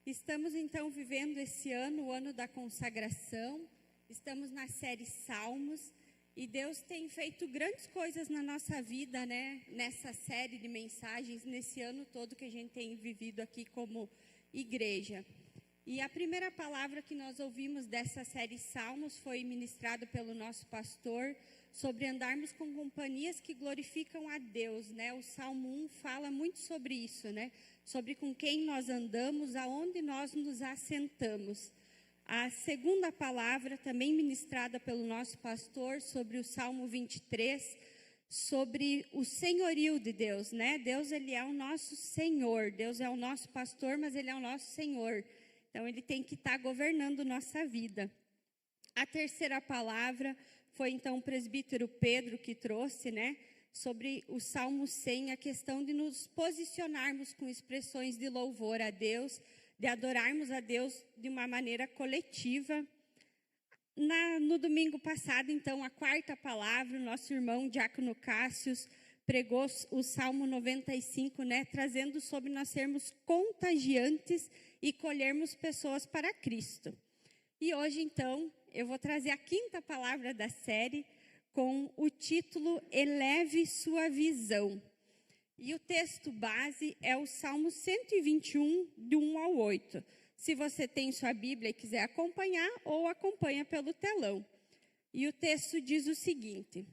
Estamos então vivendo esse ano, o ano da consagração, estamos na série Salmos e Deus tem feito grandes coisas na nossa vida, né? Nessa série de mensagens, nesse ano todo que a gente tem vivido aqui como igreja. E a primeira palavra que nós ouvimos dessa série Salmos foi ministrada pelo nosso pastor sobre andarmos com companhias que glorificam a Deus, né? O Salmo 1 fala muito sobre isso, né? Sobre com quem nós andamos, aonde nós nos assentamos. A segunda palavra, também ministrada pelo nosso pastor, sobre o Salmo 23, sobre o senhorio de Deus, né? Deus, ele é o nosso Senhor, Deus é o nosso pastor, mas ele é o nosso Senhor. Então, ele tem que estar governando nossa vida. A terceira palavra foi, então, o presbítero Pedro que trouxe, né? Sobre o Salmo 100, a questão de nos posicionarmos com expressões de louvor a Deus, de adorarmos a Deus de uma maneira coletiva. No domingo passado, então, a quarta palavra, o nosso irmão Diácono Cássius pregou o Salmo 95, né, trazendo sobre nós sermos contagiantes e colhermos pessoas para Cristo. E hoje, então, eu vou trazer a quinta palavra da série, com o título Eleve Sua Visão. E o texto base é o Salmo 121, de 1 ao 8. Se você tem sua Bíblia e quiser acompanhar, ou acompanha pelo telão. E o texto diz o seguinte: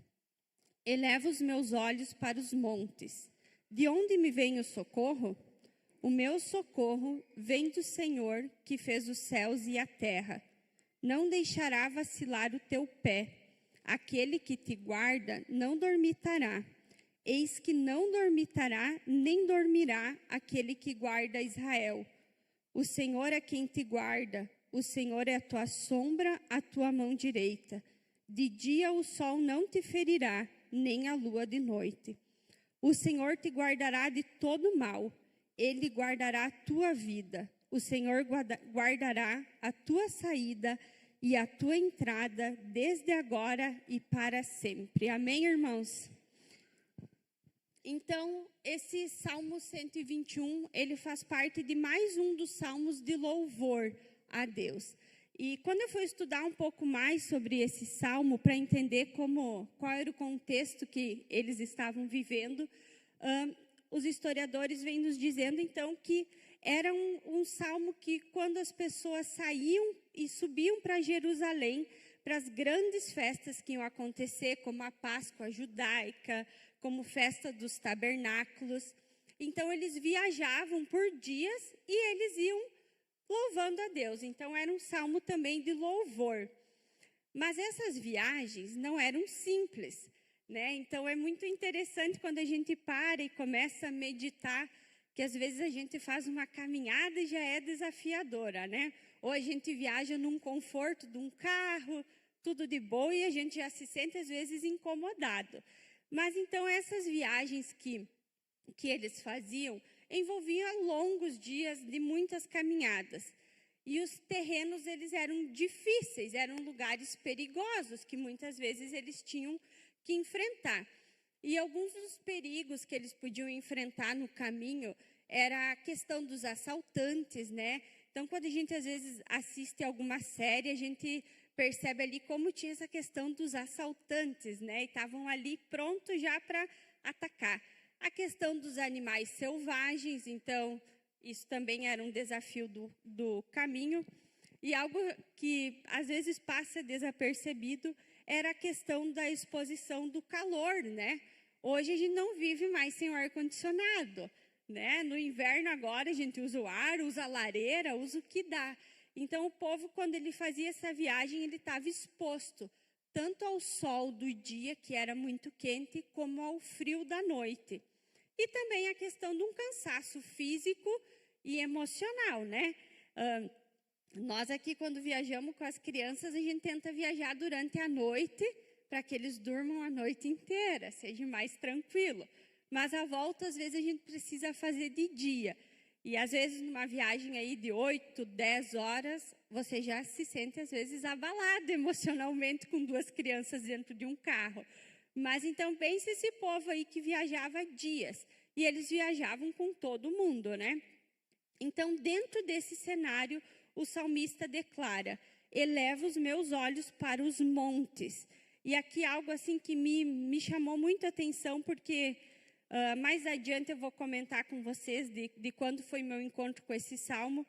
Eleva os meus olhos para os montes. De onde me vem o socorro? O meu socorro vem do Senhor, que fez os céus e a terra. Não deixará vacilar o teu pé. Aquele que te guarda não dormitará. Eis que não dormitará, nem dormirá aquele que guarda Israel. O Senhor é quem te guarda. O Senhor é a tua sombra, a tua mão direita. De dia o sol não te ferirá, nem a lua de noite. O Senhor te guardará de todo mal. Ele guardará a tua vida. O Senhor guardará a tua saída e a tua entrada desde agora e para sempre. Amém, irmãos? Então, esse Salmo 121, ele faz parte de mais um dos salmos de louvor a Deus. E quando eu fui estudar um pouco mais sobre esse salmo, para entender qual era o contexto que eles estavam vivendo, os historiadores vêm nos dizendo, então, que era um salmo que, quando as pessoas saíam e subiam para Jerusalém, para as grandes festas que iam acontecer, como a Páscoa judaica, como festa dos tabernáculos, então eles viajavam por dias e eles iam louvando a Deus. Então, era um salmo também de louvor. Mas essas viagens não eram simples, né? Então, é muito interessante quando a gente para e começa a meditar, que às vezes a gente faz uma caminhada e já é desafiadora, né? Ou a gente viaja num conforto de um carro, tudo de boa, e a gente já se sente às vezes incomodado. Mas então essas viagens que eles faziam envolviam longos dias de muitas caminhadas. E os terrenos, eles eram difíceis, eram lugares perigosos que muitas vezes eles tinham que enfrentar. E alguns dos perigos que eles podiam enfrentar no caminho era a questão dos assaltantes, né? Então, quando a gente às vezes assiste alguma série, a gente percebe ali como tinha essa questão dos assaltantes, né? E estavam ali prontos já para atacar. A questão dos animais selvagens, então, isso também era um desafio do caminho. E algo que às vezes passa desapercebido era a questão da exposição do calor, né? Hoje a gente não vive mais sem o ar-condicionado, né? No inverno agora a gente usa o ar, usa a lareira, usa o que dá. Então o povo, quando ele fazia essa viagem, ele estava exposto tanto ao sol do dia, que era muito quente, como ao frio da noite. E também a questão de um cansaço físico e emocional, né? Nós aqui, quando viajamos com as crianças, a gente tenta viajar durante a noite, para que eles durmam a noite inteira, seja mais tranquilo. Mas a volta, às vezes, a gente precisa fazer de dia. E, às vezes, numa viagem aí de 8, 10 horas, você já se sente, às vezes, abalado emocionalmente com duas crianças dentro de um carro. Mas, então, pense esse povo aí que viajava dias. E eles viajavam com todo mundo, né? Então, dentro desse cenário, o salmista declara: eleva os meus olhos para os montes. E aqui algo assim que me chamou muito a atenção, porque mais adiante eu vou comentar com vocês de quando foi meu encontro com esse salmo.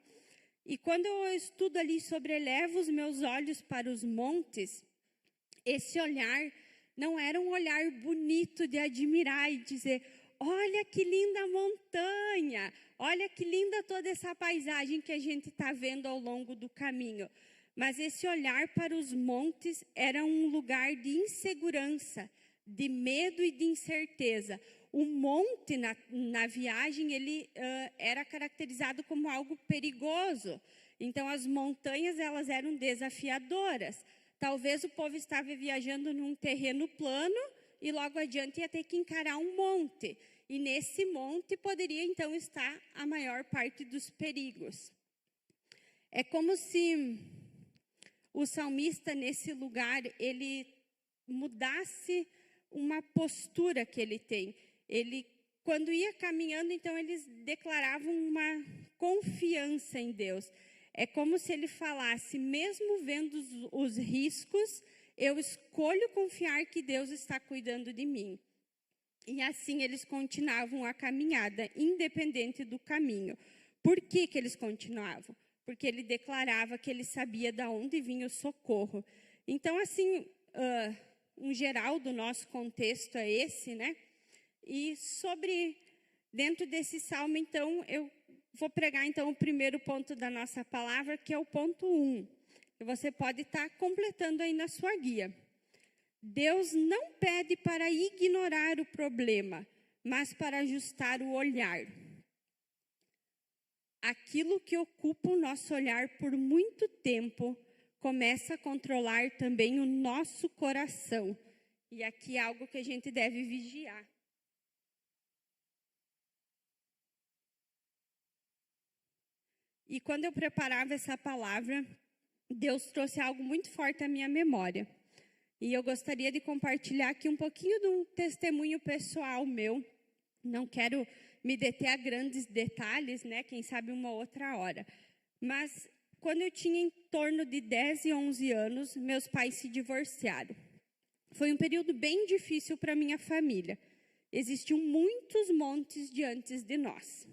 E quando eu estudo ali sobre eleva os meus olhos para os montes, esse olhar não era um olhar bonito de admirar e dizer: olha que linda montanha, olha que linda toda essa paisagem que a gente está vendo ao longo do caminho. Mas esse olhar para os montes era um lugar de insegurança, de medo e de incerteza. O monte na viagem, ele era caracterizado como algo perigoso. Então, as montanhas, elas eram desafiadoras. Talvez o povo estava viajando num terreno plano e logo adiante ia ter que encarar um monte. E nesse monte poderia, então, estar a maior parte dos perigos. É como se o salmista, nesse lugar, ele mudasse uma postura que ele tem. Ele, quando ia caminhando, então, eles declaravam uma confiança em Deus. É como se ele falasse: mesmo vendo os riscos, eu escolho confiar que Deus está cuidando de mim. E assim eles continuavam a caminhada, independente do caminho. Por que eles continuavam? Porque ele declarava que ele sabia de onde vinha o socorro. Então, assim, um geral do nosso contexto é esse, né? E dentro desse salmo, então, eu vou pregar, então, o primeiro ponto da nossa palavra, que é o ponto 1. Que você pode estar completando aí na sua guia. Deus não pede para ignorar o problema, mas para ajustar o olhar. Aquilo que ocupa o nosso olhar por muito tempo começa a controlar também o nosso coração. E aqui é algo que a gente deve vigiar. E quando eu preparava essa palavra, Deus trouxe algo muito forte à minha memória. E eu gostaria de compartilhar aqui um pouquinho de um testemunho pessoal meu. Não quero me deter a grandes detalhes, né? Quem sabe uma outra hora. Mas quando eu tinha em torno de 10 e 11 anos, meus pais se divorciaram. Foi um período bem difícil para minha família. Existiam muitos montes diante de nós.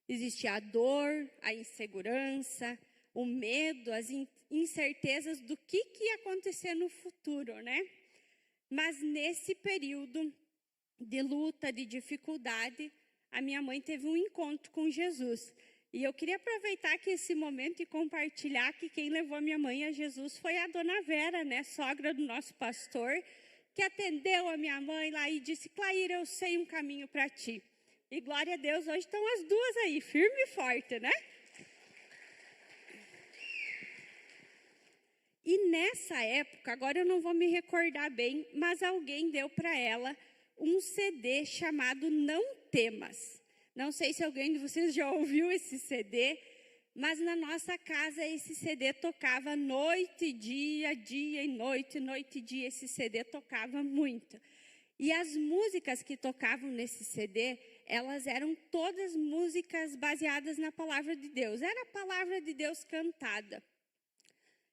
Existia a dor, a insegurança, o medo, as incertezas do que ia acontecer no futuro, né? Mas nesse período de luta, de dificuldade, a minha mãe teve um encontro com Jesus. E eu queria aproveitar aqui esse momento e compartilhar que quem levou a minha mãe a Jesus foi a dona Vera, né? Sogra do nosso pastor, que atendeu a minha mãe lá e disse: Claíra, eu sei um caminho para ti. E glória a Deus, hoje estão as duas aí, firme e forte, né? E nessa época, agora eu não vou me recordar bem, mas alguém deu para ela um CD chamado Não Temas. Não sei se alguém de vocês já ouviu esse CD, mas na nossa casa esse CD tocava noite e dia, dia e noite, noite e dia, esse CD tocava muito. E as músicas que tocavam nesse CD, elas eram todas músicas baseadas na palavra de Deus. Era a palavra de Deus cantada.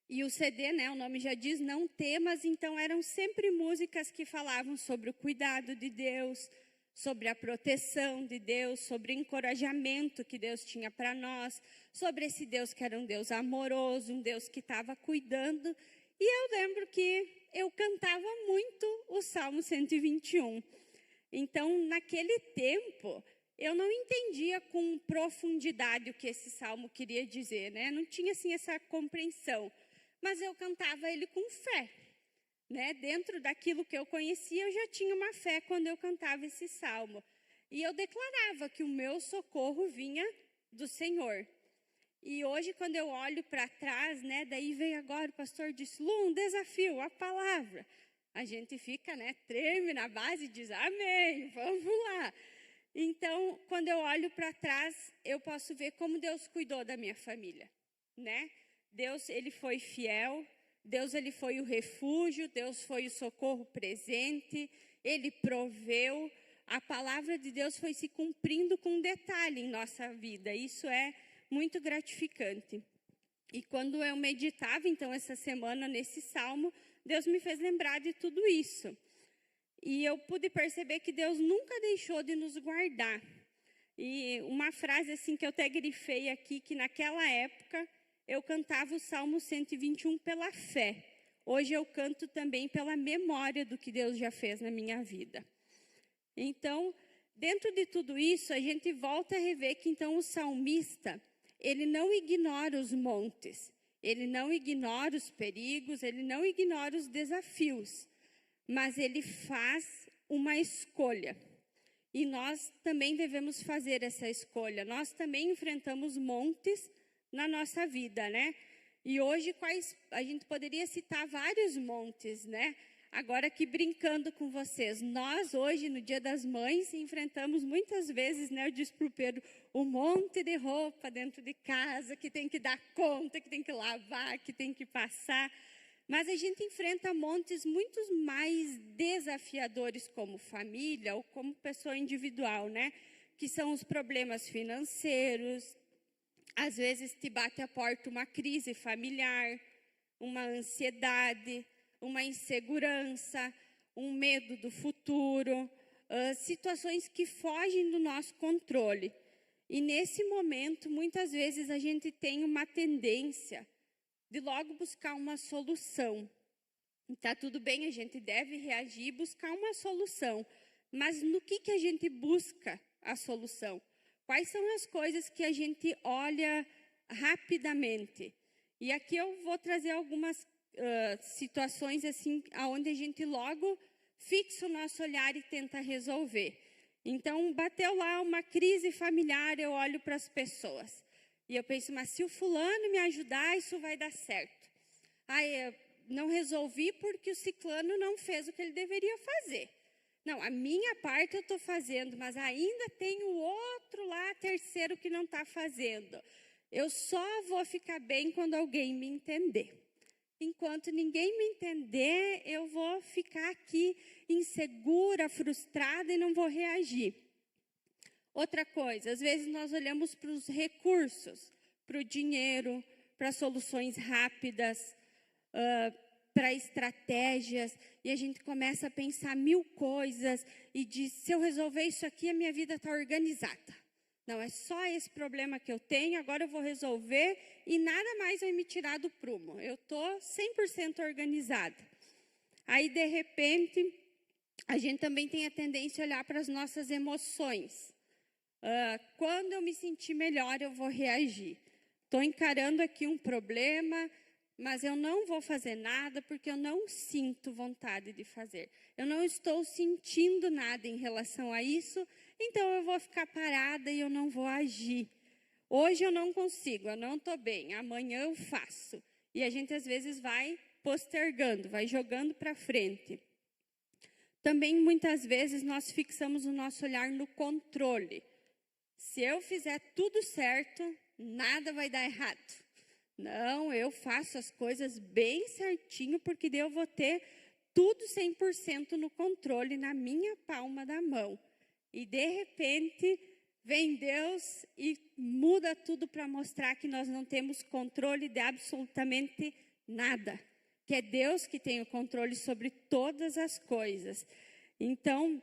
E o CD, né, o nome já diz, Não Temas, então eram sempre músicas que falavam sobre o cuidado de Deus, sobre a proteção de Deus, sobre o encorajamento que Deus tinha para nós, sobre esse Deus que era um Deus amoroso, um Deus que estava cuidando. E eu lembro que eu cantava muito o Salmo 121. Então, naquele tempo, eu não entendia com profundidade o que esse salmo queria dizer, né? Não tinha, assim, essa compreensão. Mas eu cantava ele com fé, né? Dentro daquilo que eu conhecia, eu já tinha uma fé quando eu cantava esse salmo. E eu declarava que o meu socorro vinha do Senhor. E hoje, quando eu olho para trás, né? Daí veio agora o pastor disse: Lu, um desafio, a palavra. A gente fica, né? Treme na base e diz: amém, vamos lá. Então, quando eu olho para trás, eu posso ver como Deus cuidou da minha família, né? Deus, ele foi fiel, Deus, ele foi o refúgio, Deus foi o socorro presente, ele proveu. A palavra de Deus foi se cumprindo com detalhe em nossa vida. Isso é muito gratificante. E quando eu meditava, então, essa semana nesse salmo, Deus me fez lembrar de tudo isso. E eu pude perceber que Deus nunca deixou de nos guardar. E uma frase assim que eu até grifei aqui, que naquela época eu cantava o Salmo 121 pela fé. Hoje eu canto também pela memória do que Deus já fez na minha vida. Então, dentro de tudo isso, a gente volta a rever que então o salmista, ele não ignora os montes, ele não ignora os perigos, ele não ignora os desafios, mas ele faz uma escolha. E nós também devemos fazer essa escolha. Nós também enfrentamos montes na nossa vida, né? E hoje a gente poderia citar vários montes, né? Agora aqui brincando com vocês, nós hoje no Dia das Mães enfrentamos muitas vezes, né? Eu disse para o Pedro, um monte de roupa dentro de casa que tem que dar conta, que tem que lavar, que tem que passar. Mas a gente enfrenta montes muito mais desafiadores como família ou como pessoa individual, né? Que são os problemas financeiros. Às vezes te bate à porta uma crise familiar, uma ansiedade, uma insegurança, um medo do futuro, situações que fogem do nosso controle. E nesse momento, muitas vezes a gente tem uma tendência de logo buscar uma solução. Está tudo bem, a gente deve reagir e buscar uma solução. Mas no que a gente busca a solução? Quais são as coisas que a gente olha rapidamente? E aqui eu vou trazer algumas situações assim, onde a gente logo fixa o nosso olhar e tenta resolver. Então, bateu lá uma crise familiar, eu olho para as pessoas. E eu penso, mas se o fulano me ajudar, isso vai dar certo. Eu não resolvi porque o ciclano não fez o que ele deveria fazer. Não, a minha parte eu estou fazendo, mas ainda tem o outro lá, terceiro, que não está fazendo. Eu só vou ficar bem quando alguém me entender. Enquanto ninguém me entender, eu vou ficar aqui insegura, frustrada e não vou reagir. Outra coisa, às vezes nós olhamos para os recursos, para o dinheiro, para soluções rápidas, para estratégias, e a gente começa a pensar 1000 coisas e diz, se eu resolver isso aqui, a minha vida está organizada. Não, é só esse problema que eu tenho, agora eu vou resolver e nada mais vai me tirar do prumo. Eu estou 100% organizada. Aí, de repente, a gente também tem a tendência a olhar para as nossas emoções. Quando eu me sentir melhor, eu vou reagir. Estou encarando aqui um problema, mas eu não vou fazer nada porque eu não sinto vontade de fazer. Eu não estou sentindo nada em relação a isso, então eu vou ficar parada e eu não vou agir. Hoje eu não consigo, eu não estou bem, amanhã eu faço. E a gente às vezes vai postergando, vai jogando para frente. Também muitas vezes nós fixamos o nosso olhar no controle. Se eu fizer tudo certo, nada vai dar errado. Não, eu faço as coisas bem certinho, porque daí eu vou ter tudo 100% no controle, na minha palma da mão. E, de repente, vem Deus e muda tudo para mostrar que nós não temos controle de absolutamente nada. Que é Deus que tem o controle sobre todas as coisas. Então,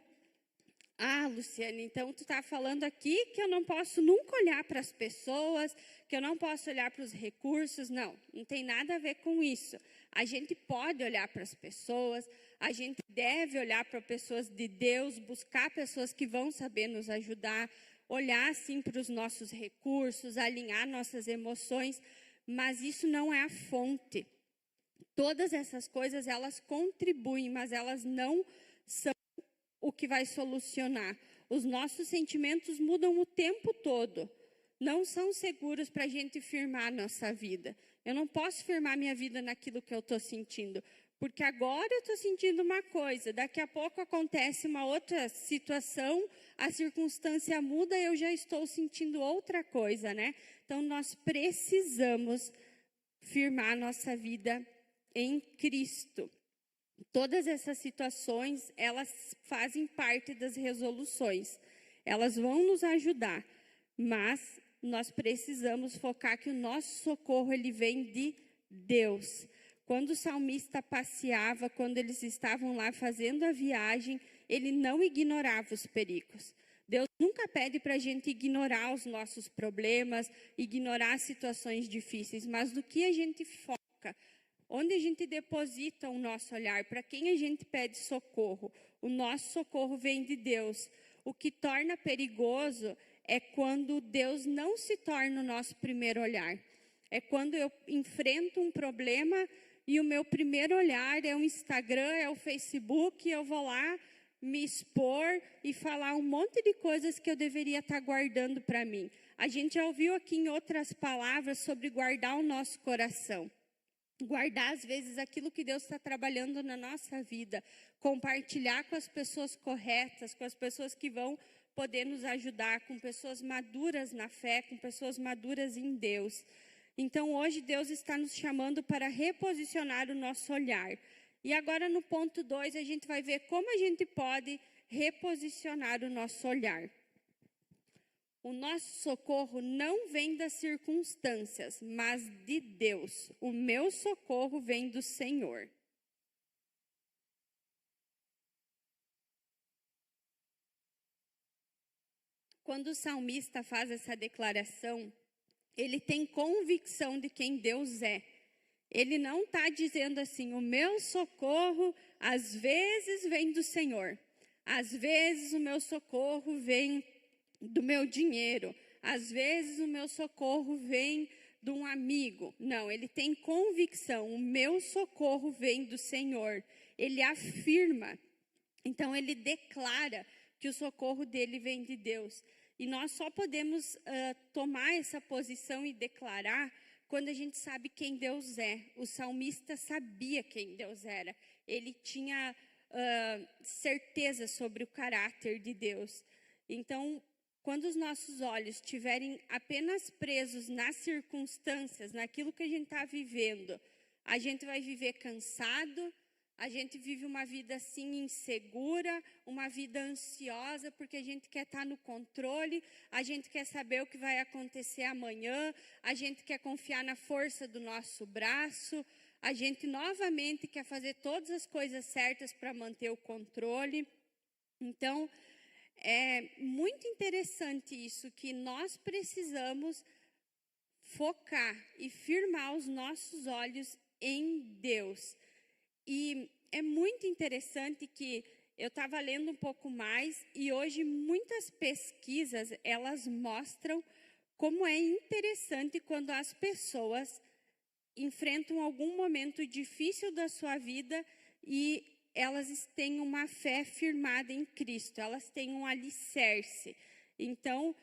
Luciane, então tu está falando aqui que eu não posso nunca olhar para as pessoas, que eu não posso olhar para os recursos. Não, não tem nada a ver com isso. A gente pode olhar para as pessoas, a gente deve olhar para pessoas de Deus, buscar pessoas que vão saber nos ajudar, olhar assim para os nossos recursos, alinhar nossas emoções, mas isso não é a fonte. Todas essas coisas, elas contribuem, mas elas não são o que vai solucionar. Os nossos sentimentos mudam o tempo todo. Não são seguros para a gente firmar a nossa vida. Eu não posso firmar minha vida naquilo que eu estou sentindo. Porque agora eu estou sentindo uma coisa, daqui a pouco acontece uma outra situação, a circunstância muda e eu já estou sentindo outra coisa, né? Então, nós precisamos firmar a nossa vida em Cristo. Todas essas situações, elas fazem parte das resoluções. Elas vão nos ajudar, mas nós precisamos focar que o nosso socorro ele vem de Deus. Quando o salmista passeava, quando eles estavam lá fazendo a viagem, ele não ignorava os perigos. Deus nunca pede para a gente ignorar os nossos problemas, ignorar situações difíceis, mas do que a gente foca, onde a gente deposita o nosso olhar, para quem a gente pede socorro. O nosso socorro vem de Deus. O que torna perigoso é quando Deus não se torna o nosso primeiro olhar. É quando eu enfrento um problema e o meu primeiro olhar é o Instagram, é o Facebook, e eu vou lá me expor e falar um monte de coisas que eu deveria estar guardando para mim. A gente já ouviu aqui em outras palavras sobre guardar o nosso coração. Guardar, às vezes, aquilo que Deus está trabalhando na nossa vida. Compartilhar com as pessoas corretas, com as pessoas que vão poder nos ajudar, com pessoas maduras na fé, com pessoas maduras em Deus. Então, hoje, Deus está nos chamando para reposicionar o nosso olhar. E agora, no ponto 2, a gente vai ver como a gente pode reposicionar o nosso olhar. O nosso socorro não vem das circunstâncias, mas de Deus. O meu socorro vem do Senhor. Quando o salmista faz essa declaração, ele tem convicção de quem Deus é. Ele não está dizendo assim, o meu socorro às vezes vem do Senhor. Às vezes o meu socorro vem do meu dinheiro. Às vezes o meu socorro vem de um amigo. Não, ele tem convicção, o meu socorro vem do Senhor. Ele afirma, então ele declara que o socorro dele vem de Deus. E nós só podemos tomar essa posição e declarar quando a gente sabe quem Deus é. O salmista sabia quem Deus era. Ele tinha certeza sobre o caráter de Deus. Então, quando os nossos olhos estiverem apenas presos nas circunstâncias, naquilo que a gente está vivendo, a gente vai viver cansado, a gente vive uma vida assim insegura, uma vida ansiosa, porque a gente quer estar no controle, a gente quer saber o que vai acontecer amanhã, a gente quer confiar na força do nosso braço, a gente novamente quer fazer todas as coisas certas para manter o controle. Então, é muito interessante isso, que nós precisamos focar e firmar os nossos olhos em Deus. E é muito interessante que eu estava lendo um pouco mais e hoje muitas pesquisas, elas mostram como é interessante quando as pessoas enfrentam algum momento difícil da sua vida e elas têm uma fé firmada em Cristo, elas têm um alicerce. Então,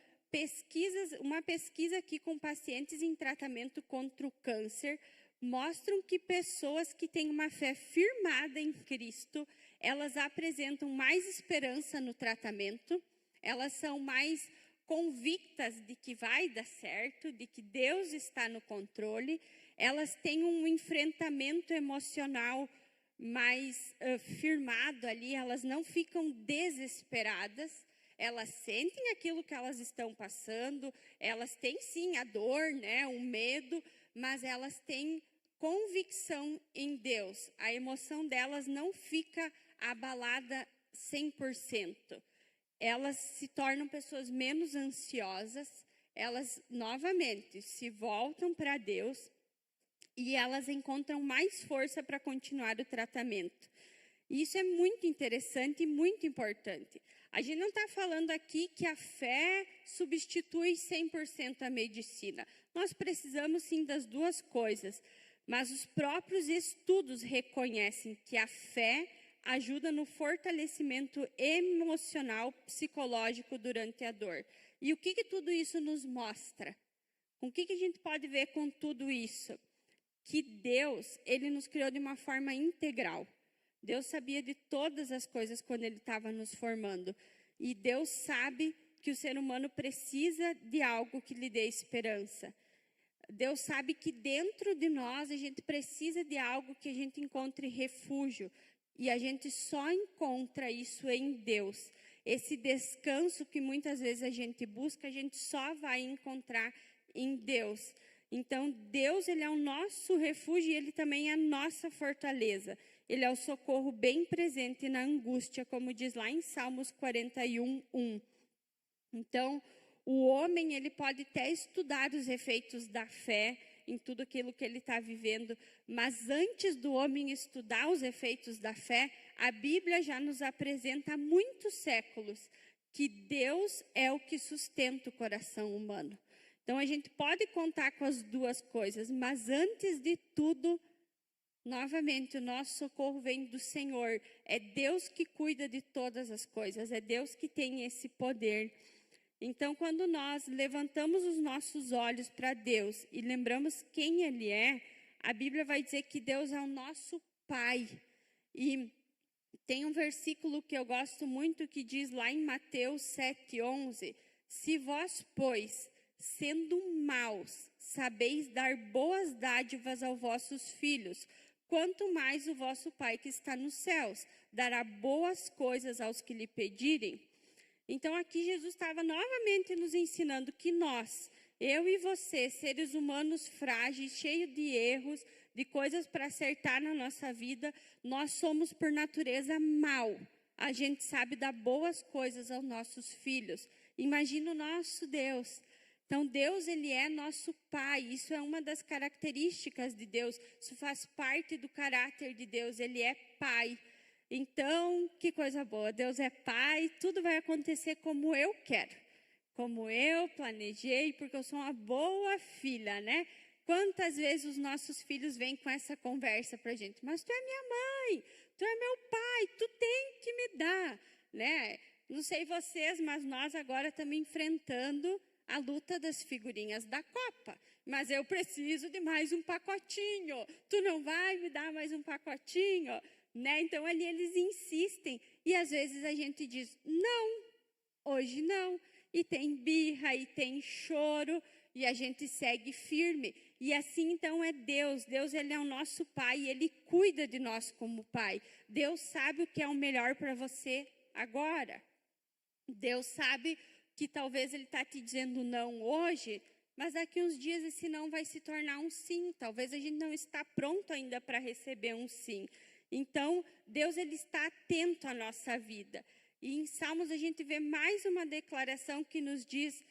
uma pesquisa aqui com pacientes em tratamento contra o câncer mostram que pessoas que têm uma fé firmada em Cristo, elas apresentam mais esperança no tratamento, elas são mais convictas de que vai dar certo, de que Deus está no controle, elas têm um enfrentamento emocional mais firmado ali, elas não ficam desesperadas, elas sentem aquilo que elas estão passando, elas têm sim a dor, né, o medo, mas elas têm convicção em Deus. A emoção delas não fica abalada 100%. Elas se tornam pessoas menos ansiosas, elas novamente se voltam para Deus e elas encontram mais força para continuar o tratamento. E isso é muito interessante e muito importante. A gente não está falando aqui que a fé substitui 100% a medicina. Nós precisamos sim das duas coisas, mas os próprios estudos reconhecem que a fé ajuda no fortalecimento emocional, psicológico durante a dor. E o que tudo isso nos mostra? O que a gente pode ver com tudo isso? Que Deus, Ele nos criou de uma forma integral. Deus sabia de todas as coisas quando Ele estava nos formando. E Deus sabe que o ser humano precisa de algo que lhe dê esperança. Deus sabe que dentro de nós a gente precisa de algo que a gente encontre refúgio. E a gente só encontra isso em Deus. Esse descanso que muitas vezes a gente busca, a gente só vai encontrar em Deus. Então, Deus, ele é o nosso refúgio e ele também é a nossa fortaleza. Ele é o socorro bem presente na angústia, como diz lá em Salmos 41:1. Então, o homem, ele pode até estudar os efeitos da fé em tudo aquilo que ele está vivendo, mas antes do homem estudar os efeitos da fé, a Bíblia já nos apresenta há muitos séculos que Deus é o que sustenta o coração humano. Então, a gente pode contar com as duas coisas, mas antes de tudo, novamente, o nosso socorro vem do Senhor. É Deus que cuida de todas as coisas, é Deus que tem esse poder. Então, quando nós levantamos os nossos olhos para Deus e lembramos quem Ele é, a Bíblia vai dizer que Deus é o nosso Pai. E tem um versículo que eu gosto muito que diz lá em Mateus 7:11: se vós, pois, sendo maus, sabeis dar boas dádivas aos vossos filhos, quanto mais o vosso Pai que está nos céus dará boas coisas aos que lhe pedirem. Então, aqui Jesus estava novamente nos ensinando que nós, eu e você, seres humanos frágeis, cheios de erros, de coisas para acertar na nossa vida, nós somos por natureza mau. A gente sabe dar boas coisas aos nossos filhos. Imagina o nosso Deus. Então, Deus, ele é nosso Pai. Isso é uma das características de Deus. Isso faz parte do caráter de Deus. Ele é Pai. Então, que coisa boa, Deus é Pai, tudo vai acontecer como eu quero, como eu planejei, porque eu sou uma boa filha, né? Quantas vezes os nossos filhos vêm com essa conversa para a gente, mas tu é minha mãe, tu é meu pai, tu tem que me dar, né? Não sei vocês, mas nós agora estamos enfrentando a luta das figurinhas da Copa, mas eu preciso de mais um pacotinho, tu não vai me dar mais um pacotinho? Né? Então, ali eles insistem e às vezes a gente diz, não, hoje não. E tem birra, e tem choro, e a gente segue firme. E assim, então, é Deus. Deus, ele é o nosso Pai, ele cuida de nós como Pai. Deus sabe o que é o melhor para você agora. Deus sabe que talvez ele está te dizendo não hoje, mas daqui uns dias esse não vai se tornar um sim. Talvez a gente não está pronto ainda para receber um sim. Então, Deus, ele está atento à nossa vida. E em Salmos a gente vê mais uma declaração que nos diz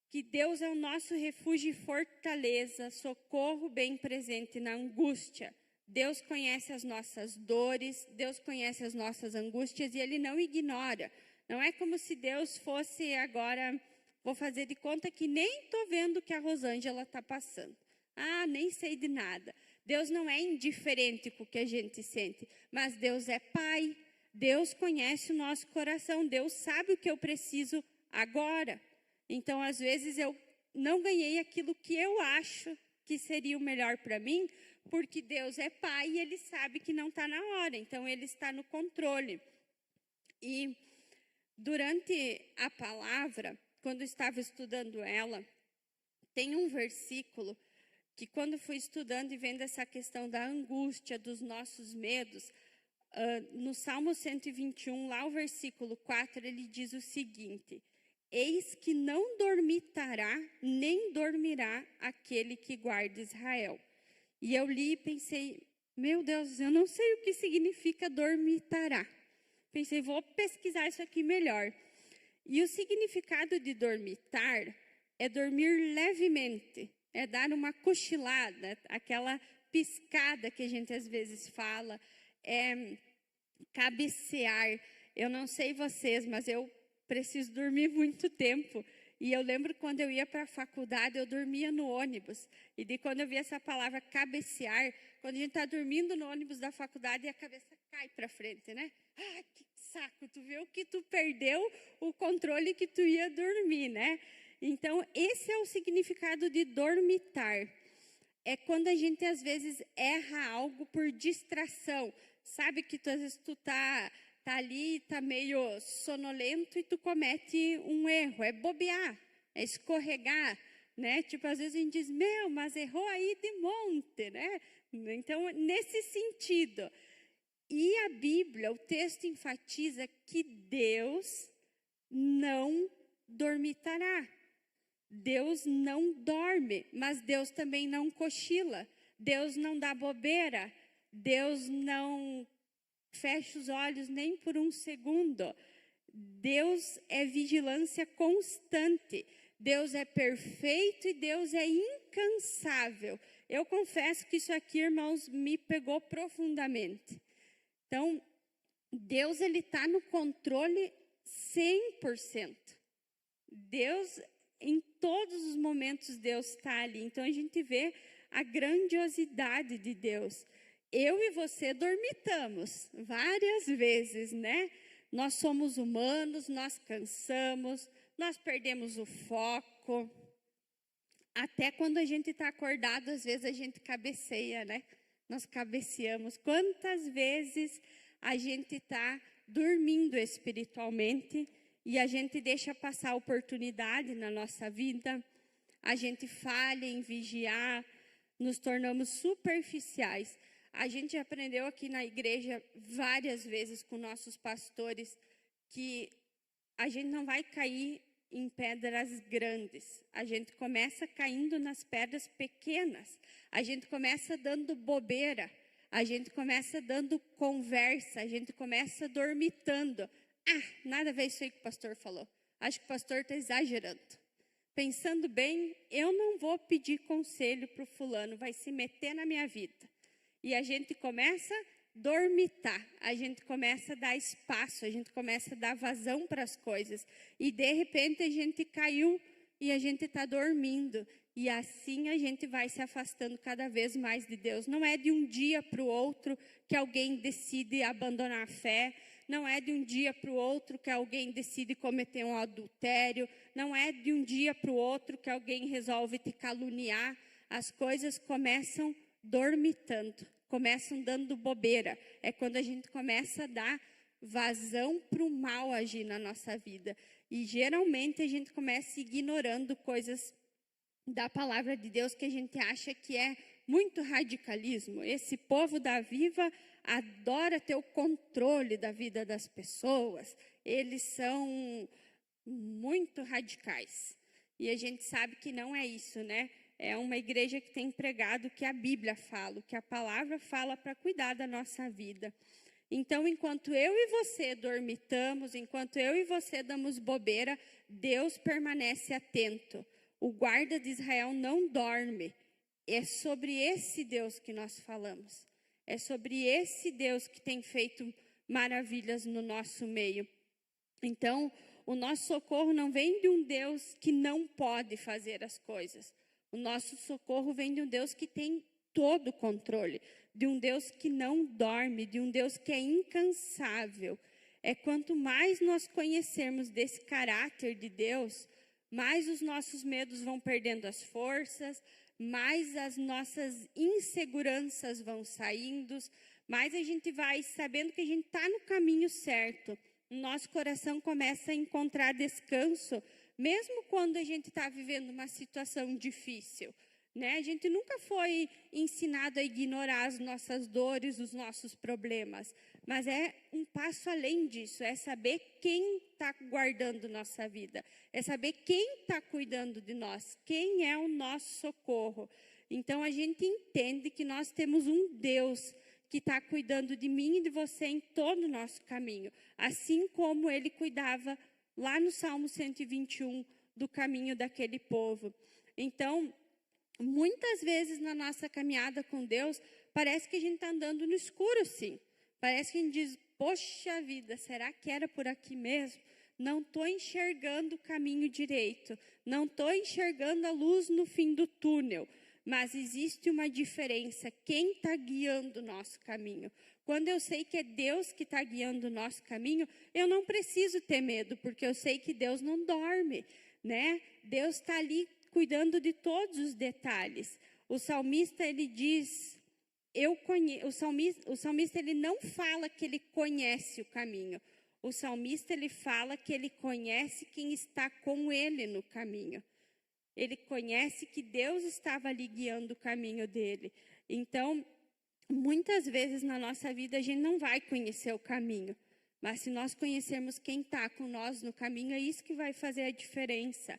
que Deus é o nosso refúgio e fortaleza, socorro bem presente na angústia. Deus conhece as nossas dores, Deus conhece as nossas angústias e ele não ignora. Não é como se Deus fosse agora, vou fazer de conta que nem estou vendo o que a Rosângela está passando. Ah, nem sei de nada. Deus não é indiferente com o que a gente sente, mas Deus é Pai, Deus conhece o nosso coração, Deus sabe o que eu preciso agora. Então, às vezes, eu não ganhei aquilo que eu acho que seria o melhor para mim, porque Deus é Pai e Ele sabe que não está na hora, então Ele está no controle. E durante a palavra, quando estava estudando ela, tem um versículo que quando fui estudando e vendo essa questão da angústia, dos nossos medos, no Salmo 121, lá o versículo 4, ele diz o seguinte: eis que não dormitará, nem dormirá aquele que guarda Israel. E eu li e pensei, meu Deus, eu não sei o que significa dormitará. Pensei, vou pesquisar isso aqui melhor. E o significado de dormitar é dormir levemente. É dar uma cochilada, aquela piscada que a gente às vezes fala, é cabecear. Eu não sei vocês, mas eu preciso dormir muito tempo. E eu lembro quando eu ia para a faculdade, eu dormia no ônibus. E de quando eu vi essa palavra cabecear, quando a gente está dormindo no ônibus da faculdade e a cabeça cai para frente, né? Ah, que saco, tu viu que tu perdeu o controle que tu ia dormir, né? Então, esse é o significado de dormitar. É quando a gente, às vezes, erra algo por distração. Sabe que às vezes tu tá ali, tá meio sonolento e tu comete um erro. É bobear, é escorregar, né? Tipo, às vezes a gente diz, mas errou aí de monte, né? Então, nesse sentido. E a Bíblia, o texto enfatiza que Deus não dormitará. Deus não dorme, mas Deus também não cochila. Deus não dá bobeira. Deus não fecha os olhos nem por um segundo. Deus é vigilância constante. Deus é perfeito e Deus é incansável. Eu confesso que isso aqui, irmãos, me pegou profundamente. Então, Deus, ele está no controle 100%. Deus, em todos os momentos, Deus está ali. Então, a gente vê a grandiosidade de Deus. Eu e você dormitamos várias vezes, né? Nós somos humanos, nós cansamos, nós perdemos o foco. Até quando a gente está acordado, às vezes a gente cabeceia, né? Nós cabeceamos. Quantas vezes a gente está dormindo espiritualmente e a gente deixa passar a oportunidade na nossa vida, a gente falha em vigiar, nos tornamos superficiais. A gente aprendeu aqui na igreja várias vezes com nossos pastores que a gente não vai cair em pedras grandes. A gente começa caindo nas pedras pequenas. A gente começa dando bobeira. A gente começa dando conversa. A gente começa dormitando. Ah, nada a ver isso aí que o pastor falou. Acho que o pastor está exagerando. Pensando bem, eu não vou pedir conselho para o fulano, vai se meter na minha vida. E a gente começa a dormitar, a gente começa a dar espaço, a gente começa a dar vazão para as coisas. E de repente a gente caiu e a gente está dormindo. E assim a gente vai se afastando cada vez mais de Deus. Não é de um dia para o outro que alguém decide abandonar a fé. Não é de um dia para o outro que alguém decide cometer um adultério. Não é de um dia para o outro que alguém resolve te caluniar. As coisas começam dormitando, começam dando bobeira. É quando a gente começa a dar vazão para o mal agir na nossa vida. E geralmente a gente começa ignorando coisas da palavra de Deus que a gente acha que é muito radicalismo. Esse povo da Viva adora ter o controle da vida das pessoas. Eles são muito radicais. E a gente sabe que não é isso, né? É uma igreja que tem pregado o que a Bíblia fala, o que a palavra fala para cuidar da nossa vida. Então, enquanto eu e você dormitamos, enquanto eu e você damos bobeira, Deus permanece atento. O guarda de Israel não dorme. É sobre esse Deus que nós falamos. É sobre esse Deus que tem feito maravilhas no nosso meio. Então, o nosso socorro não vem de um Deus que não pode fazer as coisas. O nosso socorro vem de um Deus que tem todo o controle, de um Deus que não dorme, de um Deus que é incansável. É quanto mais nós conhecermos desse caráter de Deus, mais os nossos medos vão perdendo as forças, mais as nossas inseguranças vão saindo, mais a gente vai sabendo que a gente está no caminho certo. O nosso coração começa a encontrar descanso, mesmo quando a gente está vivendo uma situação difícil, né? A gente nunca foi ensinado a ignorar as nossas dores, os nossos problemas, mas é um passo além disso, é saber quem está guardando nossa vida, é saber quem está cuidando de nós, quem é o nosso socorro. Então, a gente entende que nós temos um Deus que está cuidando de mim e de você em todo o nosso caminho, assim como Ele cuidava lá no Salmo 121 do caminho daquele povo. Então, muitas vezes na nossa caminhada com Deus, parece que a gente está andando no escuro, sim. Parece que a gente diz, poxa vida, será que era por aqui mesmo? Não estou enxergando o caminho direito, não estou enxergando a luz no fim do túnel. Mas existe uma diferença, quem está guiando o nosso caminho? Quando eu sei que é Deus que está guiando o nosso caminho, eu não preciso ter medo, porque eu sei que Deus não dorme, né? Deus está ali cuidando de todos os detalhes. O salmista, ele diz, o salmista ele não fala que ele conhece o caminho. O salmista, ele fala que ele conhece quem está com ele no caminho. Ele conhece que Deus estava ali guiando o caminho dele. Então, Muitas vezes na nossa vida a gente não vai conhecer o caminho, mas se nós conhecermos quem está com nós no caminho, é isso que vai fazer a diferença.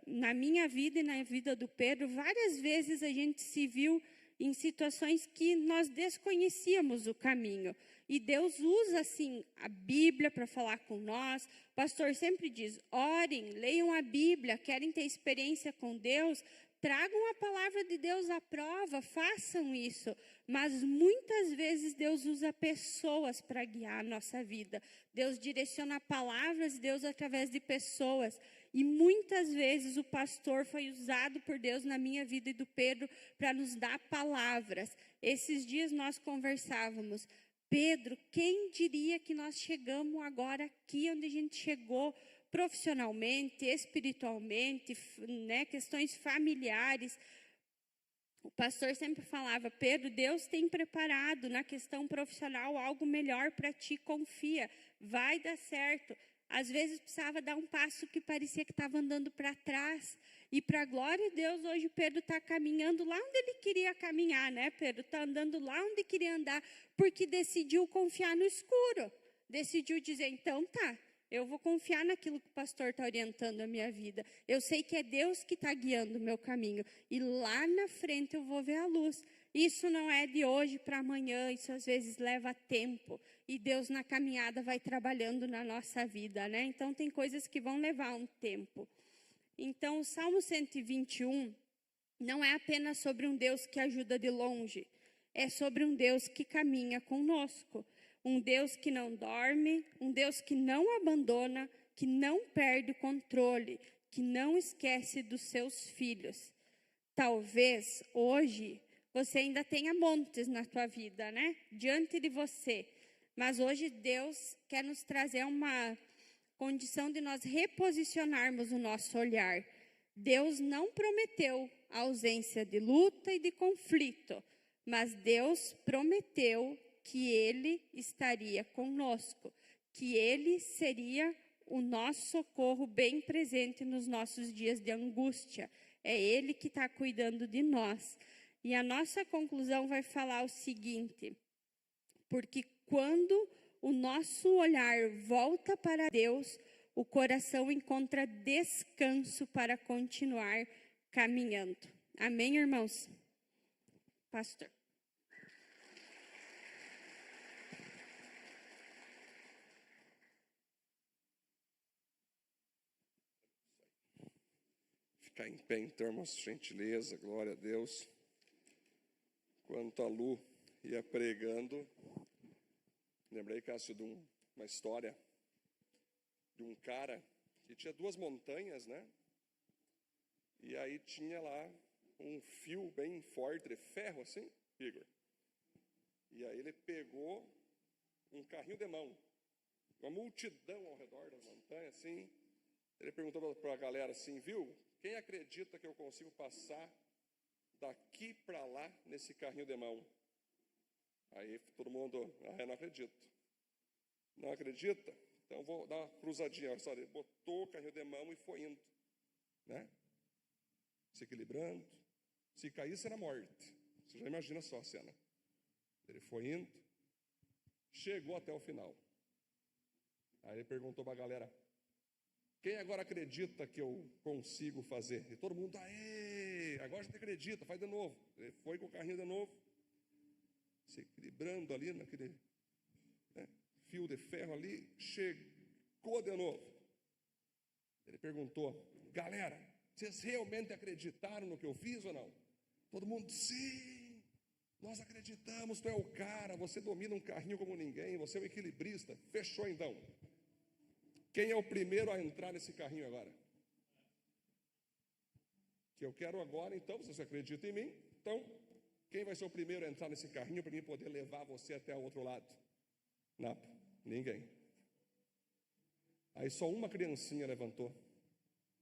Na minha vida e na vida do Pedro, várias vezes a gente se viu em situações que nós desconhecíamos o caminho. E Deus usa, assim, a Bíblia para falar com nós. O pastor sempre diz, orem, leiam a Bíblia, querem ter experiência com Deus, tragam a palavra de Deus à prova, façam isso. Mas muitas vezes Deus usa pessoas para guiar a nossa vida. Deus direciona palavras de Deus através de pessoas. E muitas vezes o pastor foi usado por Deus na minha vida e do Pedro para nos dar palavras. Esses dias nós conversávamos. Pedro, quem diria que nós chegamos agora aqui onde a gente chegou profissionalmente, espiritualmente, né, questões familiares. O pastor sempre falava, Pedro, Deus tem preparado na questão profissional algo melhor para ti, confia, vai dar certo. Às vezes precisava dar um passo que parecia que estava andando para trás. E para a glória de Deus, hoje Pedro está caminhando lá onde ele queria caminhar, né, Pedro? Está andando lá onde queria andar, porque decidiu confiar no escuro. Decidiu dizer, então tá, eu vou confiar naquilo que o pastor está orientando a minha vida. Eu sei que é Deus que está guiando o meu caminho. E lá na frente eu vou ver a luz. Isso não é de hoje para amanhã, isso às vezes leva tempo. E Deus na caminhada vai trabalhando na nossa vida, né? Então tem coisas que vão levar um tempo. Então o Salmo 121 não é apenas sobre um Deus que ajuda de longe. É sobre um Deus que caminha conosco. Um Deus que não dorme, um Deus que não abandona, que não perde o controle, que não esquece dos seus filhos. Talvez hoje você ainda tenha montes na tua vida, né? Diante de você. Mas hoje Deus quer nos trazer uma condição de nós reposicionarmos o nosso olhar. Deus não prometeu a ausência de luta e de conflito, mas Deus prometeu que Ele estaria conosco, que Ele seria o nosso socorro bem presente nos nossos dias de angústia. É Ele que está cuidando de nós. E a nossa conclusão vai falar o seguinte, porque quando o nosso olhar volta para Deus, o coração encontra descanso para continuar caminhando. Amém, irmãos? Pastor. Ficar em pé, então, irmãos, gentileza, glória a Deus. Enquanto a Lu ia pregando, lembrei, Cássio, de uma história de um cara que tinha duas montanhas, né? E aí tinha lá um fio bem forte, de ferro assim, Igor. E aí ele pegou um carrinho de mão, uma multidão ao redor da montanha, assim. Ele perguntou para a galera assim, viu? Quem acredita que eu consigo passar daqui para lá nesse carrinho de mão? Aí todo mundo, eu não acredito. Não acredita? Então vou dar uma cruzadinha. Só ele botou o carrinho de mão e foi indo, né? Se equilibrando. Se caísse era morte. Você já imagina só a cena. Ele foi indo, chegou até o final. Aí ele perguntou para a galera, quem agora acredita que eu consigo fazer? E todo mundo, aê, agora você acredita, faz de novo. Ele foi com o carrinho de novo, se equilibrando ali naquele, né, fio de ferro ali, chegou de novo. Ele perguntou, galera, vocês realmente acreditaram no que eu fiz ou não? Todo mundo, sim, nós acreditamos, tu é o cara, você domina um carrinho como ninguém, você é um equilibrista. Fechou então. Quem é o primeiro a entrar nesse carrinho agora? Que eu quero agora, então, se você acredita em mim, então, quem vai ser o primeiro a entrar nesse carrinho para mim poder levar você até o outro lado? Nada, ninguém. Aí só uma criancinha levantou.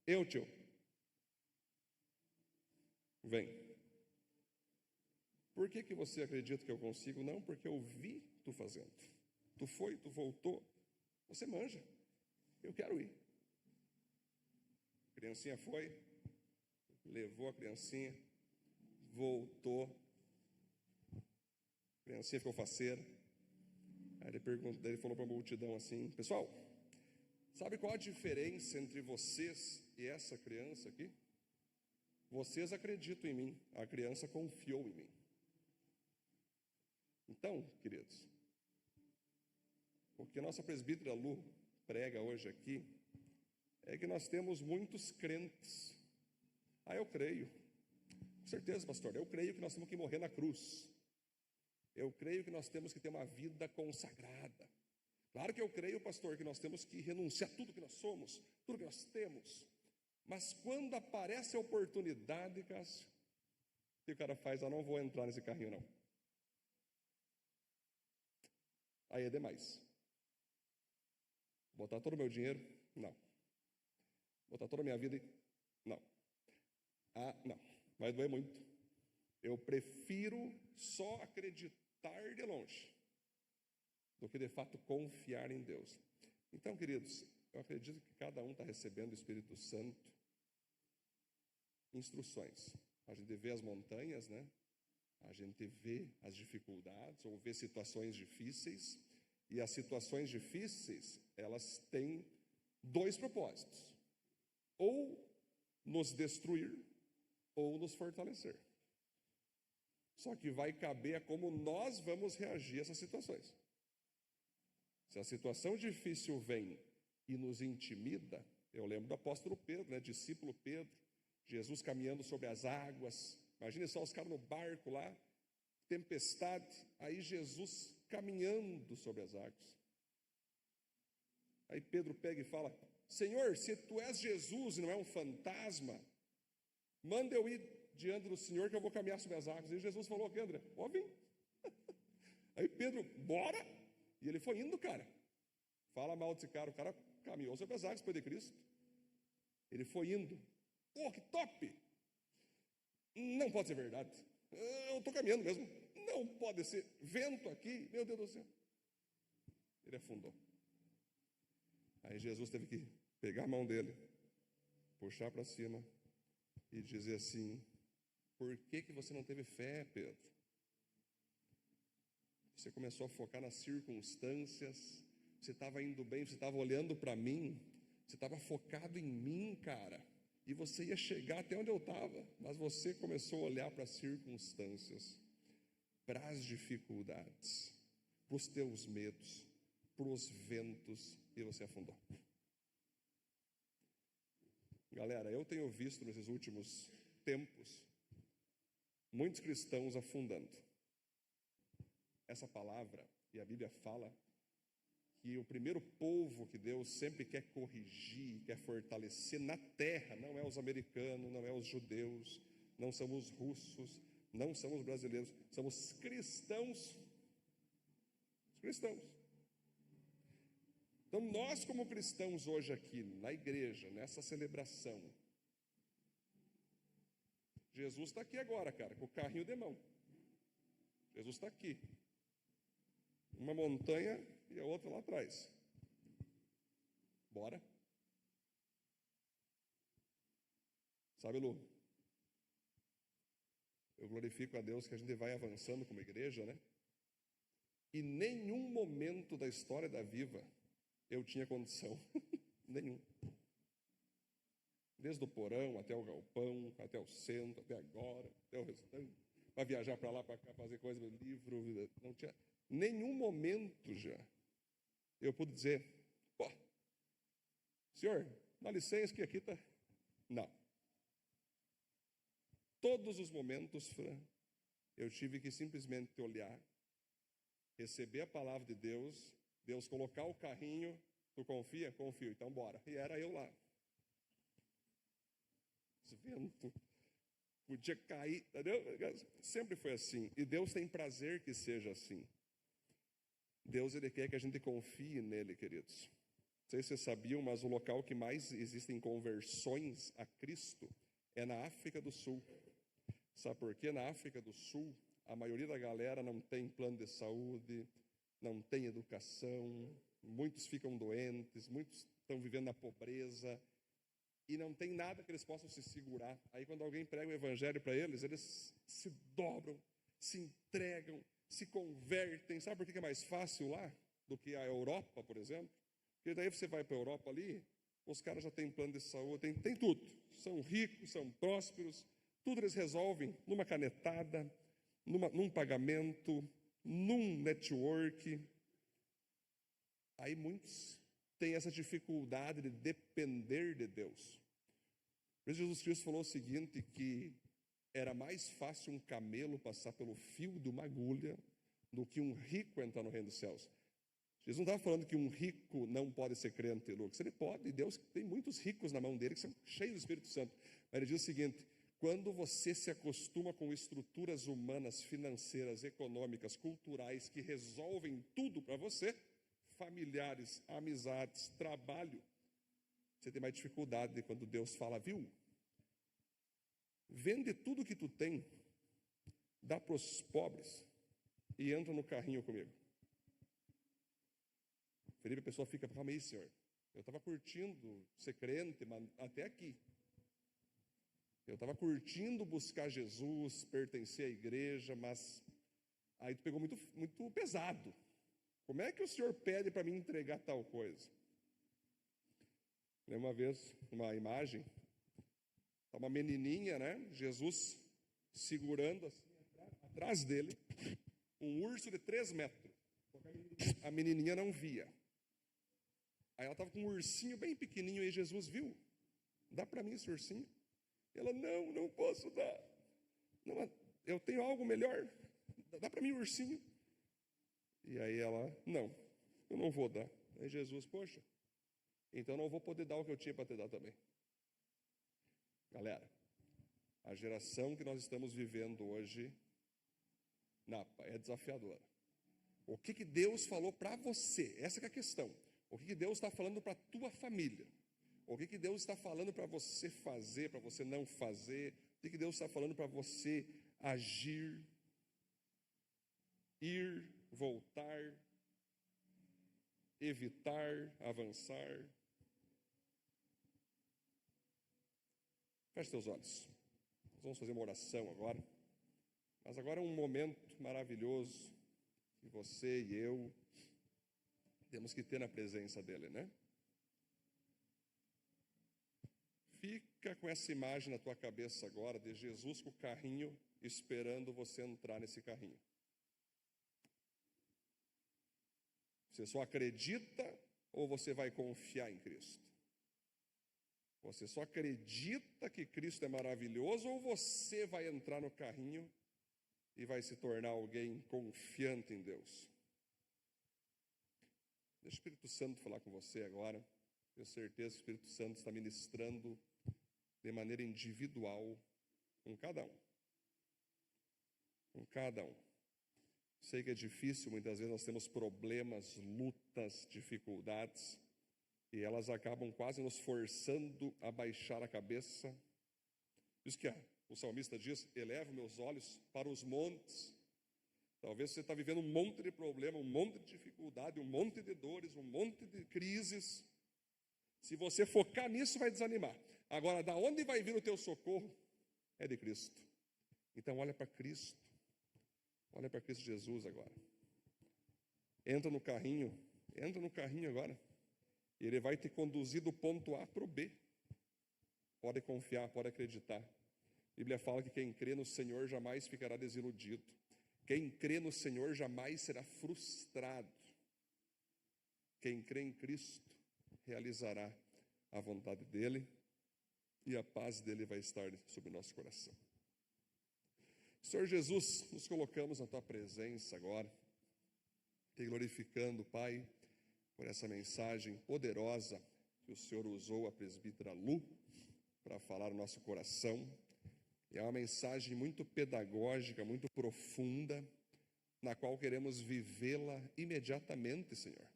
Eu, tio. Vem. Por que você acredita que eu consigo? Não, porque eu vi tu fazendo. Tu foi, tu voltou. Você manja. Eu quero ir. A criancinha foi, levou a criancinha, voltou. criancinha ficou faceira. Aí ele falou para a multidão assim: pessoal, sabe qual a diferença entre vocês e essa criança aqui? Vocês acreditam em mim, a criança confiou em mim. Então, queridos, o que a nossa presbítera Lu prega hoje aqui é que nós temos muitos crentes. Eu creio. Com certeza, pastor, eu creio que nós temos que morrer na cruz. Eu creio que nós temos que ter uma vida consagrada. Claro que eu creio, pastor, que nós temos que renunciar a tudo que nós somos, tudo que nós temos. Mas quando aparece a oportunidade, Cássio, o que o cara faz? Eu não vou entrar nesse carrinho, não. Aí é demais. Botar todo o meu dinheiro? Não. Botar toda a minha vida? Não. Não. Vai doer muito. Eu prefiro só acreditar de longe do que de fato confiar em Deus. Então, queridos, eu acredito que cada um está recebendo o Espírito Santo instruções. A gente vê as montanhas, né? A gente vê as dificuldades, ou vê situações difíceis, e as situações difíceis, elas têm dois propósitos: ou nos destruir, ou nos fortalecer. Só que vai caber a como nós vamos reagir a essas situações. Se a situação difícil vem e nos intimida, eu lembro do apóstolo Pedro, né? Discípulo Pedro, Jesus caminhando sobre as águas. Imagine só os caras no barco lá, tempestade, aí Jesus caminhando sobre as águas. Aí Pedro pega e fala: Senhor, se tu és Jesus e não é um fantasma, manda eu ir diante do Senhor que eu vou caminhar sobre as águas. E Jesus falou: ok, André, ó, vem. Aí Pedro, bora. E ele foi indo, cara. Fala mal desse cara. O cara caminhou sobre as águas depois de Cristo. Ele foi indo. Pô, que top! Não pode ser verdade. Eu estou caminhando mesmo. Não pode ser. Vento aqui, meu Deus do céu. Ele afundou. Aí Jesus teve que pegar a mão dele, puxar para cima e dizer assim: por que você não teve fé, Pedro? Você começou a focar nas circunstâncias, você estava indo bem, você estava olhando para mim, você estava focado em mim, cara, e você ia chegar até onde eu estava, mas você começou a olhar para as circunstâncias, para as dificuldades, para os teus medos, para os ventos, e você afundou. Galera, eu tenho visto nesses últimos tempos muitos cristãos afundando. Essa palavra, e a Bíblia fala que o primeiro povo que Deus sempre quer corrigir, quer fortalecer na terra, não é os americanos, não é os judeus, não são os russos, não são os brasileiros, são os cristãos. Os cristãos. Então, nós como cristãos hoje aqui, na igreja, nessa celebração, Jesus está aqui agora, cara, com o carrinho de mão. Jesus está aqui. Uma montanha e a outra lá atrás. Bora. Sabe, Lu? Eu glorifico a Deus que a gente vai avançando como igreja, né? E nenhum momento da história da Viva eu tinha condição. Nenhum. Desde o porão até o galpão, até o centro, até agora, até o restante. Para viajar para lá, para cá, fazer coisa do livro. Não tinha nenhum momento já. Eu pude dizer: pô, senhor, dá licença que aqui está. Não. Todos os momentos, Fran, eu tive que simplesmente olhar, receber a palavra de Deus, Deus colocar o carrinho. Tu confia? Confio, então bora. E era eu lá. Esse vento podia cair, entendeu? Sempre foi assim. E Deus tem prazer que seja assim. Deus, Ele quer que a gente confie nele, queridos. Não sei se vocês sabiam, mas o local que mais existem conversões a Cristo é na África do Sul. Sabe por quê? Na África do Sul, a maioria da galera não tem plano de saúde, não tem educação, muitos ficam doentes, muitos estão vivendo na pobreza, e não tem nada que eles possam se segurar. Aí quando alguém prega o evangelho para eles, eles se dobram, se entregam, se convertem. Sabe por que é mais fácil lá do que a Europa, por exemplo? Porque daí você vai para a Europa ali, os caras já têm plano de saúde, tem tudo. São ricos, são prósperos, tudo eles resolvem numa canetada, num pagamento, num network. Aí muitos têm essa dificuldade de depender de Deus. Por isso Jesus Cristo falou o seguinte, que era mais fácil um camelo passar pelo fio de uma agulha do que um rico entrar no reino dos céus. Jesus não estava falando que um rico não pode ser crente, Lucas. Ele pode, e Deus tem muitos ricos na mão dele que são cheios do Espírito Santo. Mas ele diz o seguinte, quando você se acostuma com estruturas humanas, financeiras, econômicas, culturais, que resolvem tudo para você, familiares, amizades, trabalho, você tem mais dificuldade de quando Deus fala, viu? Vende tudo que tu tem, dá para os pobres e entra no carrinho comigo. Felipe, a pessoa fica, calma aí, senhor. Eu estava curtindo ser crente, mas até aqui. Eu estava curtindo buscar Jesus, pertencer à igreja, mas aí tu pegou muito, muito pesado. Como é que o senhor pede para mim entregar tal coisa? Uma vez, uma imagem, uma menininha, né? Jesus segurando assim, atrás dele, um urso de 3 metros. A menininha não via. Aí ela estava com um ursinho bem pequenininho e Jesus viu. Dá para mim esse ursinho? Ela, não posso dar. Não, eu tenho algo melhor. Dá para mim o ursinho? E aí ela, não, eu não vou dar. Aí Jesus, poxa, então eu não vou poder dar o que eu tinha para te dar também. Galera, a geração que nós estamos vivendo hoje, Napa, é desafiadora. O que Deus falou para você? Essa que é a questão. O que Deus está falando para a tua família? O que Deus está falando para você fazer, para você não fazer? O que Deus está falando para você agir, ir, voltar, evitar, avançar? Feche seus olhos. Nós vamos fazer uma oração agora. Mas agora é um momento maravilhoso que você e eu temos que ter na presença dele, né? Fica com essa imagem na tua cabeça agora de Jesus com o carrinho esperando você entrar nesse carrinho. Você só acredita ou você vai confiar em Cristo? Você só acredita que Cristo é maravilhoso ou você vai entrar no carrinho e vai se tornar alguém confiante em Deus? Deixa o Espírito Santo falar com você agora. Tenho certeza que o Espírito Santo está ministrando de maneira individual com cada um. Com cada um. Sei que é difícil, muitas vezes nós temos problemas, lutas, dificuldades, e elas acabam quase nos forçando a baixar a cabeça. Isso que o salmista diz, eleva meus olhos para os montes. Talvez você está vivendo um monte de problema, um monte de dificuldade, um monte de dores, um monte de crises. Se você focar nisso, vai desanimar. Agora, da onde vai vir o teu socorro? É de Cristo. Então, olha para Cristo. Olha para Cristo Jesus agora. Entra no carrinho agora. E Ele vai te conduzir do ponto A para o B. Pode confiar, pode acreditar. A Bíblia fala que quem crê no Senhor jamais ficará desiludido. Quem crê no Senhor jamais será frustrado. Quem crê em Cristo realizará a vontade dEle e a paz dEle vai estar sobre o nosso coração. Senhor Jesus, nos colocamos na Tua presença agora, te glorificando, Pai, por essa mensagem poderosa que o Senhor usou a presbítera Lu para falar no nosso coração. É uma mensagem muito pedagógica, muito profunda, na qual queremos vivê-la imediatamente, Senhor.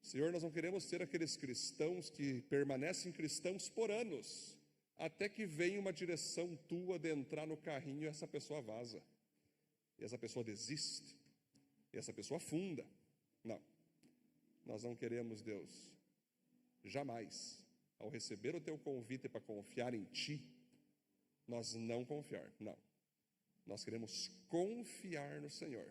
Senhor, nós não queremos ser aqueles cristãos que permanecem cristãos por anos, até que venha uma direção Tua de entrar no carrinho e essa pessoa vaza, e essa pessoa desiste, e essa pessoa afunda. Não, nós não queremos, Deus, jamais, ao receber o Teu convite para confiar em Ti, nós não confiar, não. Nós queremos confiar no Senhor.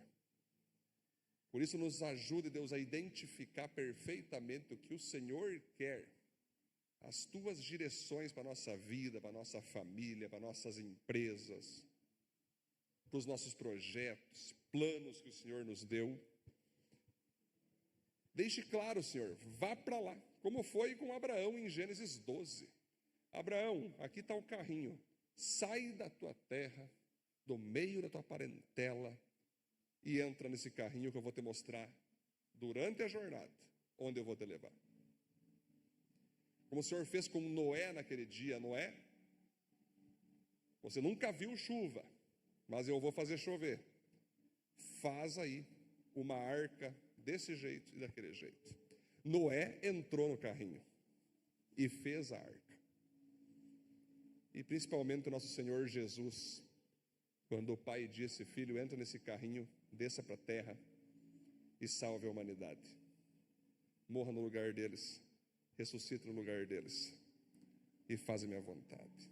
Por isso nos ajude, Deus, a identificar perfeitamente o que o Senhor quer, as tuas direções para a nossa vida, para a nossa família, para nossas empresas, para os nossos projetos, planos que o Senhor nos deu. Deixe claro, Senhor, vá para lá, como foi com Abraão em Gênesis 12. Abraão, aqui está o carrinho, sai da tua terra, do meio da tua parentela, e entra nesse carrinho que eu vou te mostrar durante a jornada, onde eu vou te levar. Como o Senhor fez com Noé naquele dia. Noé, você nunca viu chuva, mas eu vou fazer chover. Faz aí uma arca desse jeito e daquele jeito. Noé entrou no carrinho e fez a arca. E principalmente o nosso Senhor Jesus, quando o Pai disse: filho, entra nesse carrinho, desça para a terra e salve a humanidade. Morra no lugar deles, ressuscita no lugar deles e faz a minha vontade.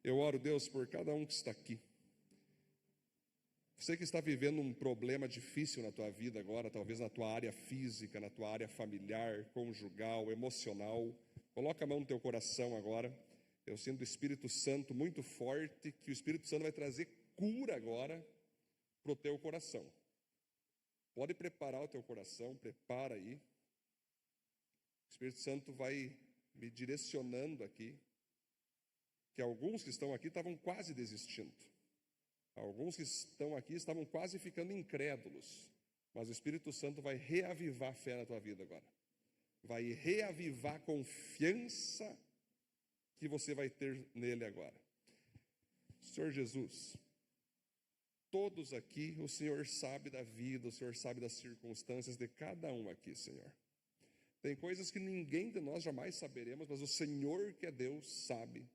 Eu oro, Deus, por cada um que está aqui. Você que está vivendo um problema difícil na tua vida agora, talvez na tua área física, na tua área familiar, conjugal, emocional, coloca a mão no teu coração agora. Eu sinto o Espírito Santo muito forte, que o Espírito Santo vai trazer cura agora para o teu coração. Pode preparar o teu coração, prepara aí. O Espírito Santo vai me direcionando aqui, que alguns que estão aqui estavam quase desistindo. Alguns que estão aqui estavam quase ficando incrédulos. Mas o Espírito Santo vai reavivar a fé na tua vida agora. Vai reavivar a confiança que você vai ter nele agora. Senhor Jesus, todos aqui, o Senhor sabe da vida, o Senhor sabe das circunstâncias de cada um aqui, Senhor. Tem coisas que ninguém de nós jamais saberemos, mas o Senhor, que é Deus, sabe.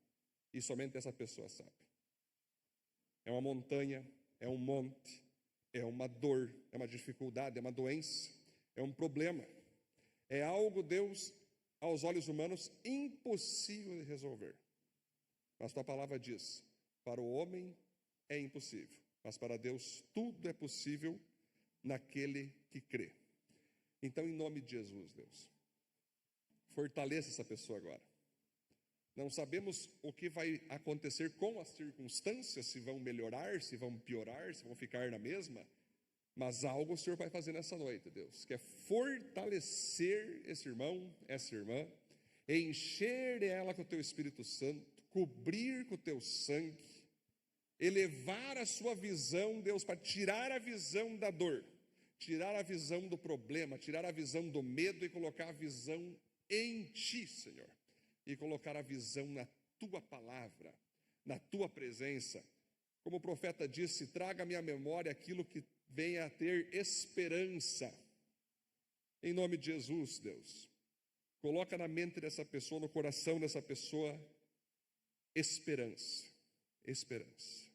E somente essa pessoa sabe. É uma montanha, é um monte, é uma dor, é uma dificuldade, é uma doença, é um problema. É algo, Deus, aos olhos humanos, impossível de resolver. Mas tua palavra diz: para o homem é impossível, mas para Deus tudo é possível naquele que crê. Então, em nome de Jesus, Deus, fortaleça essa pessoa agora. Não sabemos o que vai acontecer com as circunstâncias, se vão melhorar, se vão piorar, se vão ficar na mesma, mas algo o Senhor vai fazer nessa noite, Deus, que é fortalecer esse irmão, essa irmã, encher ela com o teu Espírito Santo, cobrir com o teu sangue, elevar a sua visão, Deus, para tirar a visão da dor, tirar a visão do problema, tirar a visão do medo e colocar a visão em ti, Senhor. E colocar a visão na tua palavra, na tua presença. Como o profeta disse: traga à minha memória aquilo que venha a ter esperança. Em nome de Jesus, Deus, coloca na mente dessa pessoa, no coração dessa pessoa, esperança. Esperança.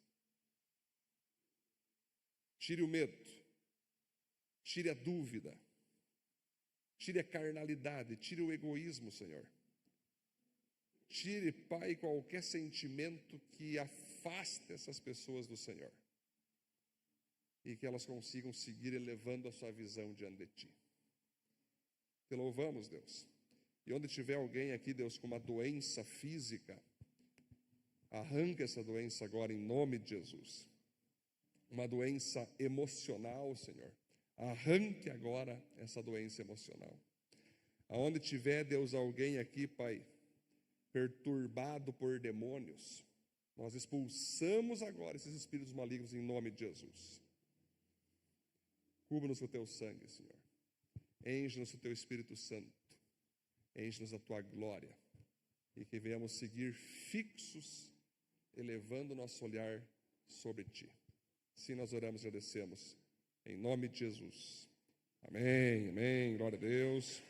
Tire o medo, tire a dúvida, tire a carnalidade, tire o egoísmo, Senhor. Tire, Pai, qualquer sentimento que afaste essas pessoas do Senhor. E que elas consigam seguir elevando a sua visão diante de Ti. Te louvamos, Deus. E onde tiver alguém aqui, Deus, com uma doença física, arranca essa doença agora em nome de Jesus. Uma doença emocional, Senhor. Arranque agora essa doença emocional. Aonde tiver, Deus, alguém aqui, Pai, perturbado por demônios, nós expulsamos agora esses espíritos malignos em nome de Jesus. Cubra-nos com o teu sangue, Senhor. Enche-nos com o teu Espírito Santo. Enche-nos da tua glória. E que venhamos seguir fixos, elevando o nosso olhar sobre ti. Assim nós oramos e agradecemos. Em nome de Jesus. Amém, amém. Glória a Deus.